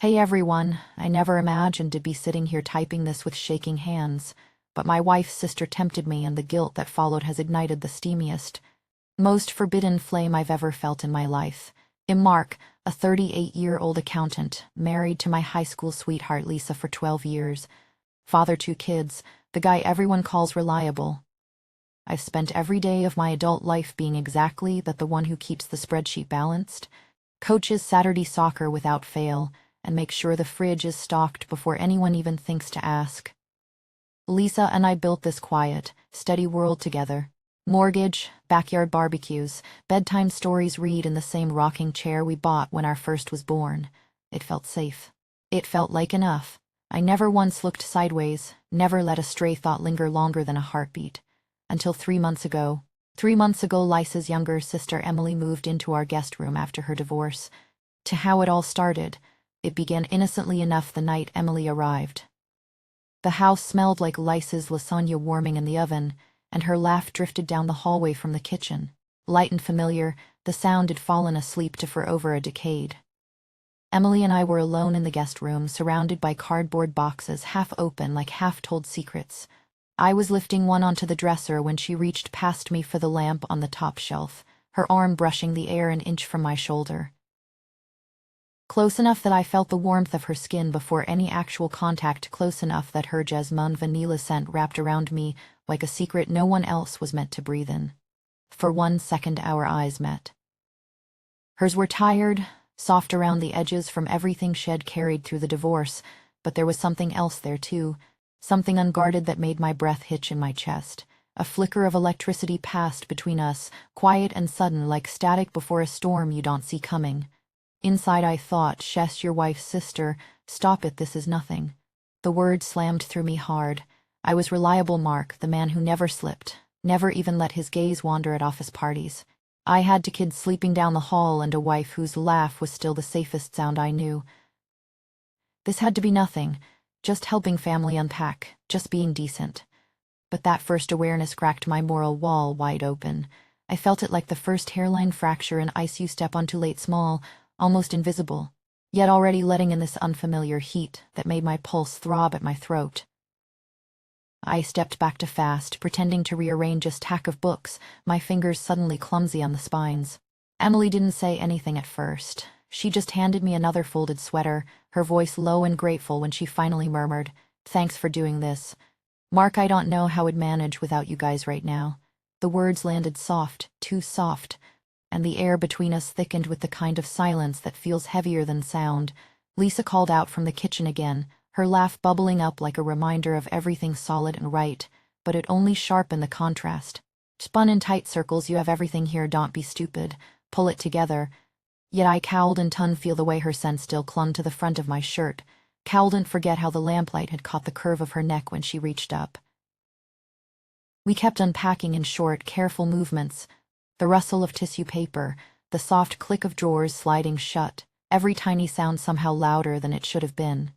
Hey everyone, I never imagined to be sitting here typing this with shaking hands, but my wife's sister tempted me and the guilt that followed has ignited the steamiest, most forbidden flame I've ever felt in my life. I'm Mark, a 38-year-old accountant, married to my high school sweetheart Lisa for 12 years, father 2 kids, the guy everyone calls reliable. I've spent every day of my adult life being exactly that, the one who keeps the spreadsheet balanced, coaches Saturday soccer without fail, and make sure the fridge is stocked before anyone even thinks to ask. Lisa and I built this quiet, steady world together. Mortgage, backyard barbecues, bedtime stories read in the same rocking chair we bought when our first was born. It felt safe. It felt like enough. I never once looked sideways, never let a stray thought linger longer than a heartbeat. Until 3 months ago. 3 months ago, Lisa's younger sister Emily moved into our guest room after her divorce. To how it all started, it began innocently enough the night Emily arrived. The house smelled like Lisa's lasagna warming in the oven, and her laugh drifted down the hallway from the kitchen. Light and familiar, the sound had fallen asleep to for over a decade. Emily and I were alone in the guest room, surrounded by cardboard boxes, half open like half-told secrets. I was lifting one onto the dresser when she reached past me for the lamp on the top shelf, her arm brushing the air an inch from my shoulder. Close enough that I felt the warmth of her skin before any actual contact, close enough that her jasmine vanilla scent wrapped around me like a secret no one else was meant to breathe in. For 1 second our eyes met. Hers were tired, soft around the edges from everything she'd carried through the divorce, but there was something else there too, something unguarded that made my breath hitch in my chest. A flicker of electricity passed between us, quiet and sudden, like static before a storm you don't see coming. Inside I thought, "Shess, your wife's sister, stop it, this is nothing." The word slammed through me hard. I was reliable Mark, the man who never slipped, never even let his gaze wander at office parties. I had 2 kids sleeping down the hall and a wife whose laugh was still the safest sound I knew. This had to be nothing, just helping family unpack, just being decent. But that first awareness cracked my moral wall wide open. I felt it like the first hairline fracture in ice you step on too late, small, almost invisible, yet already letting in this unfamiliar heat that made my pulse throb at my throat. I stepped back too fast, pretending to rearrange a stack of books, my fingers suddenly clumsy on the spines. Emily didn't say anything at first. She just handed me another folded sweater, her voice low and grateful when she finally murmured, "Thanks for doing this. Mark, I don't know how I'd manage without you guys right now." The words landed soft, too soft, and the air between us thickened with the kind of silence that feels heavier than sound. Lisa called out from the kitchen again, her laugh bubbling up like a reminder of everything solid and right, but it only sharpened the contrast. "Spun in tight circles, you have everything here, don't be stupid, pull it together." Yet I cowled and couldn't feel the way her scent still clung to the front of my shirt, cowled and forget how the lamplight had caught the curve of her neck when she reached up. We kept unpacking in short, careful movements, the rustle of tissue paper, the soft click of drawers sliding shut, every tiny sound somehow louder than it should have been.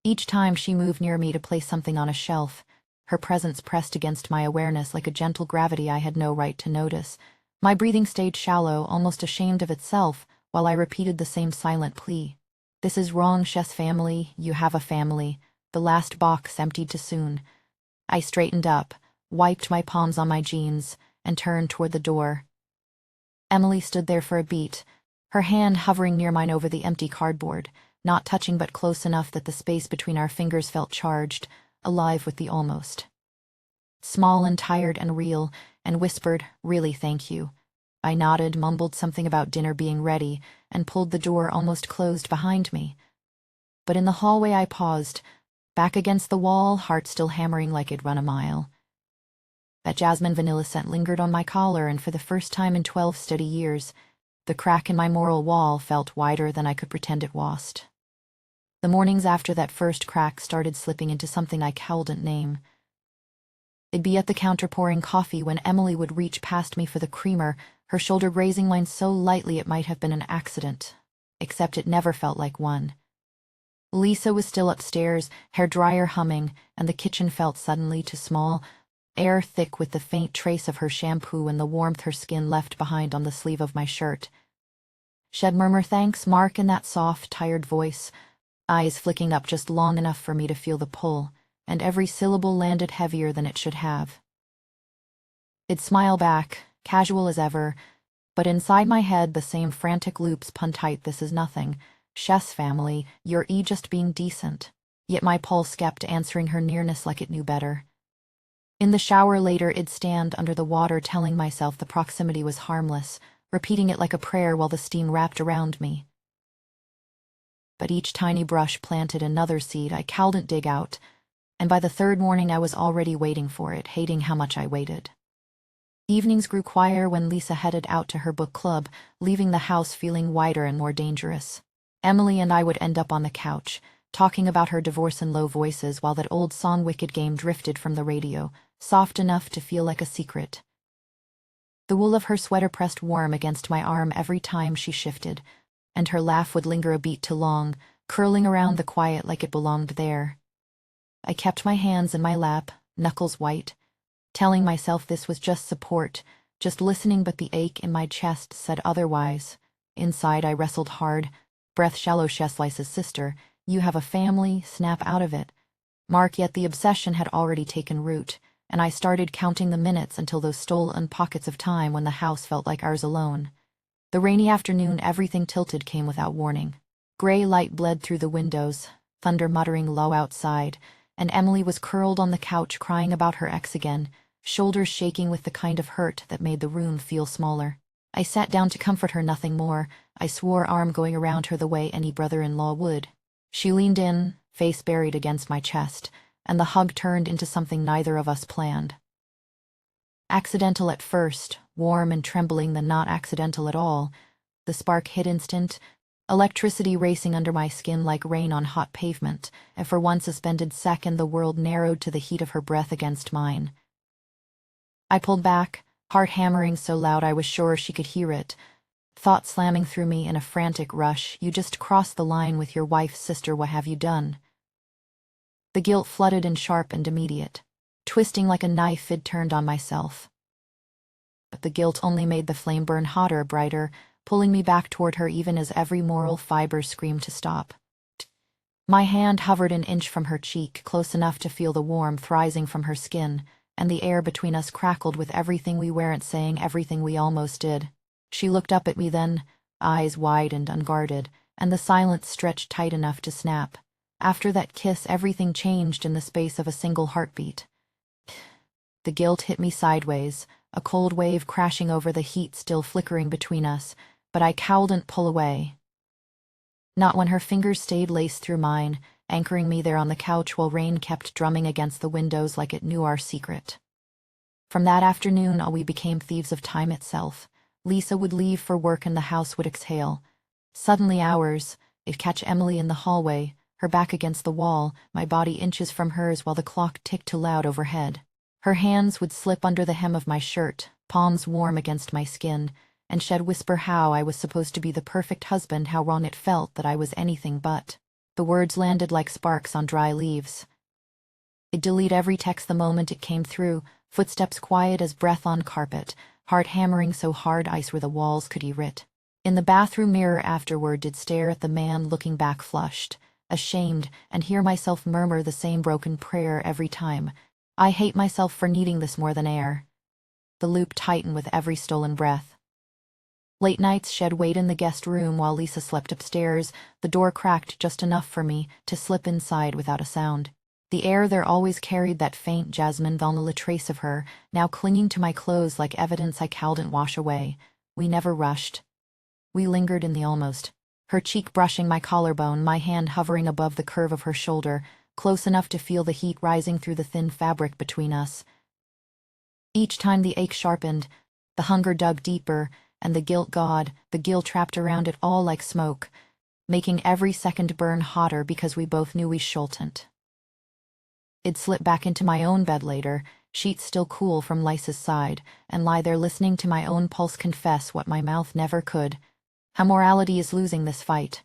Each time she moved near me to place something on a shelf, her presence pressed against my awareness like a gentle gravity I had no right to notice. My breathing stayed shallow, almost ashamed of itself, while I repeated the same silent plea. "This is wrong, Chess family, you have a family." The last box emptied too soon. I straightened up, wiped my palms on my jeans, and turned toward the door. Emily stood there for a beat, her hand hovering near mine over the empty cardboard, not touching but close enough that the space between our fingers felt charged, alive with the almost. Small and tired and real, and whispered, "Really, thank you." I nodded, mumbled something about dinner being ready, and pulled the door almost closed behind me. But in the hallway I paused, back against the wall, heart still hammering like it'd run a mile. That jasmine vanilla scent lingered on my collar, and for the first time in 12 steady years, the crack in my moral wall felt wider than I could pretend it wasn't. The mornings after that first crack started slipping into something I couldn't name. I'd be at the counter pouring coffee when Emily would reach past me for the creamer, her shoulder grazing mine so lightly it might have been an accident, except it never felt like one. Lisa was still upstairs, hair dryer humming, and the kitchen felt suddenly too small, air thick with the faint trace of her shampoo and the warmth her skin left behind on the sleeve of my shirt. Shed murmur thanks, Mark, in that soft, tired voice, eyes flicking up just long enough for me to feel the pull, and every syllable landed heavier than it should have. I'd smile back, casual as ever, but inside my head the same frantic loops pun tight, this is nothing. Shess family, you're just being decent. Yet my pulse kept answering her nearness like it knew better. In the shower later, I'd stand under the water telling myself the proximity was harmless, repeating it like a prayer while the steam wrapped around me. But each tiny brush planted another seed I couldn't dig out, and by the third morning I was already waiting for it, hating how much I waited. Evenings grew quieter when Lisa headed out to her book club, leaving the house feeling wider and more dangerous. Emily and I would end up on the couch, talking about her divorce in low voices while that old song Wicked Game drifted from the radio, soft enough to feel like a secret. The wool of her sweater pressed warm against my arm every time she shifted, and her laugh would linger a beat too long, curling around the quiet like it belonged there. I kept my hands in my lap, knuckles white, telling myself this was just support, just listening, but the ache in my chest said otherwise. Inside I wrestled hard, breath shallow. Lisa's sister, you have a family, snap out of it. Mark, yet the obsession had already taken root, and I started counting the minutes until those stolen pockets of time when the house felt like ours alone. The rainy afternoon everything tilted came without warning. Gray light bled through the windows, thunder muttering low outside, and Emily was curled on the couch crying about her ex again, shoulders shaking with the kind of hurt that made the room feel smaller. I sat down to comfort her, nothing more. I swore, arm going around her the way any brother-in-law would. She leaned in, face buried against my chest, and the hug turned into something neither of us planned. Accidental at first, warm and trembling, then not accidental at all. The spark hit instant, electricity racing under my skin like rain on hot pavement, and for one suspended second the world narrowed to the heat of her breath against mine. I pulled back, heart hammering so loud I was sure she could hear it, thought slamming through me in a frantic rush. You just crossed the line with your wife's sister, what have you done? The guilt flooded in sharp and immediate. Twisting like a knife, I'd turned on myself. But the guilt only made the flame burn hotter, brighter, pulling me back toward her even as every moral fiber screamed to stop. My hand hovered an inch from her cheek, close enough to feel the warmth rising from her skin, and the air between us crackled with everything we weren't saying, everything we almost did. She looked up at me then, eyes wide and unguarded, and the silence stretched tight enough to snap. After that kiss, everything changed in the space of a single heartbeat. The guilt hit me sideways, a cold wave crashing over the heat still flickering between us, but I couldn't pull away. Not when her fingers stayed laced through mine, anchoring me there on the couch while rain kept drumming against the windows like it knew our secret. From that afternoon on we became thieves of time itself. Lisa would leave for work and the house would exhale. Suddenly ours, I'd catch Emily in the hallway, her back against the wall, my body inches from hers while the clock ticked too loud overhead. Her hands would slip under the hem of my shirt, palms warm against my skin, and she'd whisper how I was supposed to be the perfect husband, how wrong it felt that I was anything but. The words landed like sparks on dry leaves. I'd delete every text the moment it came through, footsteps quiet as breath on carpet, heart hammering so hard ice where the walls could erit. In the bathroom mirror afterward did stare at the man looking back flushed, ashamed, and hear myself murmur the same broken prayer every time. I hate myself for needing this more than air. The loop tightened with every stolen breath. Late nights shed wait in the guest room while Lisa slept upstairs, the door cracked just enough for me to slip inside without a sound. The air there always carried that faint jasmine vanilla trace of her, now clinging to my clothes like evidence I couldn't wash away. We never rushed. We lingered in the almost. Her cheek brushing my collarbone, my hand hovering above the curve of her shoulder, close enough to feel the heat rising through the thin fabric between us. Each time the ache sharpened, the hunger dug deeper, and the guilt trapped around it all like smoke, making every second burn hotter because we both knew we shouldn't. I'd slip back into my own bed later, sheets still cool from Lisa's side, and lie there listening to my own pulse confess what my mouth never could. How morality is losing this fight.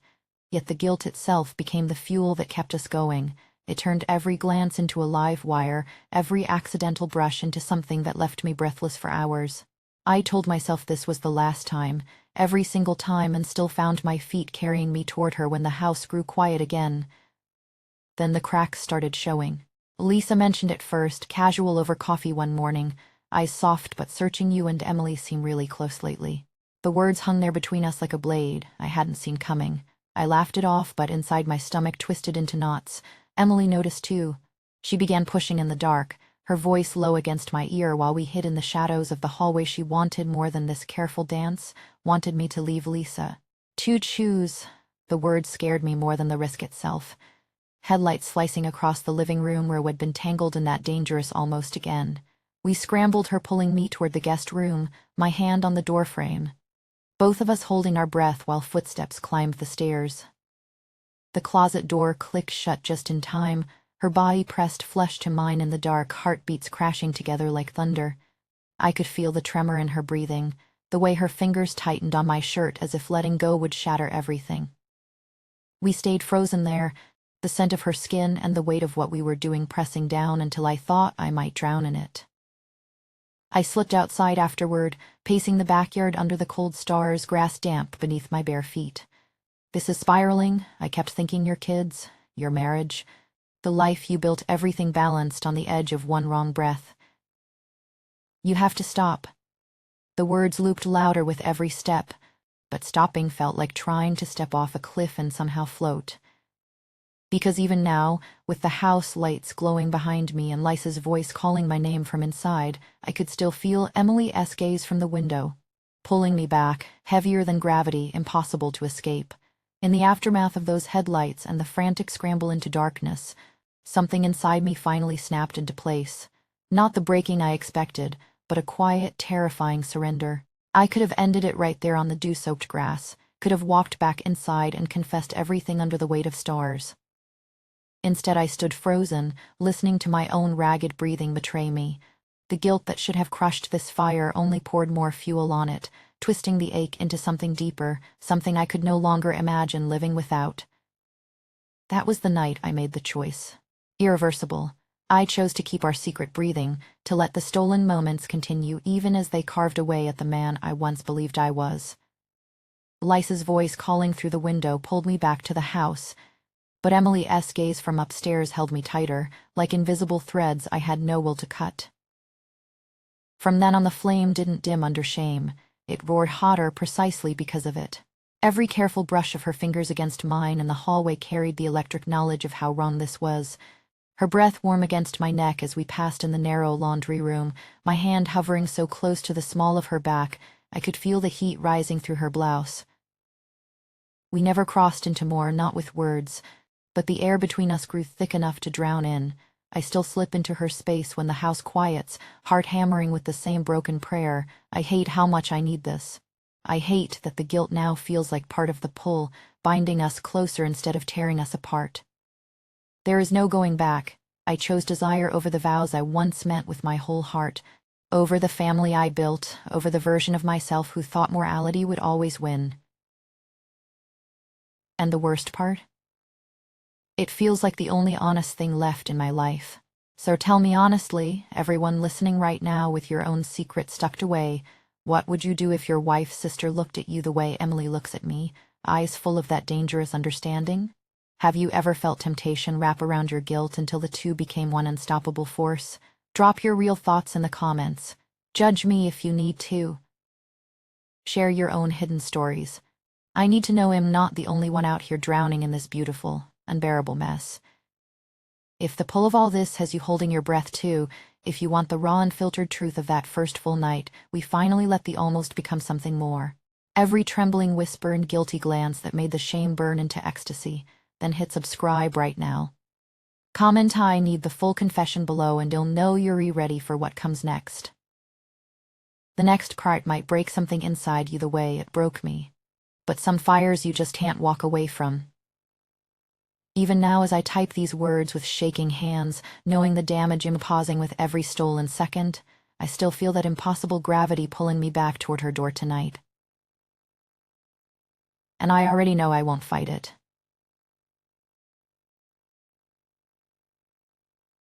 Yet the guilt itself became the fuel that kept us going. It turned every glance into a live wire, every accidental brush into something that left me breathless for hours. I told myself this was the last time, every single time, and still found my feet carrying me toward her when the house grew quiet again. Then the cracks started showing. Lisa mentioned it first, casual over coffee one morning. Eyes soft but searching. You and Emily seem really close lately. The words hung there between us like a blade I hadn't seen coming. I laughed it off, but inside my stomach twisted into knots. Emily noticed too. She began pushing in the dark, her voice low against my ear while we hid in the shadows of the hallway. She wanted more than this careful dance, wanted me to leave Lisa. To choose. The words scared me more than the risk itself. Headlights slicing across the living room where we'd been tangled in that dangerous almost again. We scrambled, her pulling me toward the guest room, my hand on the doorframe. Both of us holding our breath while footsteps climbed the stairs. The closet door clicked shut just in time, her body pressed flesh to mine in the dark, heartbeats crashing together like thunder. I could feel the tremor in her breathing, the way her fingers tightened on my shirt as if letting go would shatter everything. We stayed frozen there, the scent of her skin and the weight of what we were doing pressing down until I thought I might drown in it. I slipped outside afterward, pacing the backyard under the cold stars, grass damp beneath my bare feet. This is spiraling, I kept thinking. Your kids, your marriage, the life you built, everything balanced on the edge of one wrong breath. You have to stop. The words looped louder with every step, but stopping felt like trying to step off a cliff and somehow float. Because even now, with the house lights glowing behind me and Lisa's voice calling my name from inside, I could still feel Emily's gaze from the window, pulling me back, heavier than gravity, impossible to escape. In the aftermath of those headlights and the frantic scramble into darkness, something inside me finally snapped into place. Not the breaking I expected, but a quiet, terrifying surrender. I could have ended it right there on the dew-soaked grass, could have walked back inside and confessed everything under the weight of stars. Instead, I stood frozen, listening to my own ragged breathing betray me. The guilt that should have crushed this fire only poured more fuel on it, twisting the ache into something deeper, something I could no longer imagine living without. That was the night I made the choice. Irreversible. I chose to keep our secret breathing, to let the stolen moments continue even as they carved away at the man I once believed I was. Lisa's voice calling through the window pulled me back to the house, but Emily's gaze from upstairs held me tighter, like invisible threads I had no will to cut. From then on, the flame didn't dim under shame. It roared hotter precisely because of it. Every careful brush of her fingers against mine in the hallway carried the electric knowledge of how wrong this was. Her breath warm against my neck as we passed in the narrow laundry room, my hand hovering so close to the small of her back, I could feel the heat rising through her blouse. We never crossed into more, not with words, but the air between us grew thick enough to drown in. I still slip into her space when the house quiets, heart hammering with the same broken prayer. I hate how much I need this. I hate that the guilt now feels like part of the pull, binding us closer instead of tearing us apart. There is no going back. I chose desire over the vows I once meant with my whole heart, over the family I built, over the version of myself who thought morality would always win. And the worst part? It feels like the only honest thing left in my life. So tell me honestly, everyone listening right now with your own secret tucked away, what would you do if your wife's sister looked at you the way Emily looks at me, eyes full of that dangerous understanding? Have you ever felt temptation wrap around your guilt until the two became one unstoppable force? Drop your real thoughts in the comments. Judge me if you need to. Share your own hidden stories. I need to know I'm not the only one out here drowning in this beautiful, unbearable mess. If the pull of all this has you holding your breath too, if you want the raw unfiltered truth of that first full night, we finally let the almost become something more. Every trembling whisper and guilty glance that made the shame burn into ecstasy, then hit subscribe right now. Comment I need the full confession below and you'll know you're ready for what comes next. The next part might break something inside you the way it broke me, but some fires you just can't walk away from. Even now as I type these words with shaking hands, knowing the damage I'm causing with every stolen second, I still feel that impossible gravity pulling me back toward her door tonight. And I already know I won't fight it.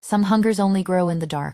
Some hungers only grow in the dark.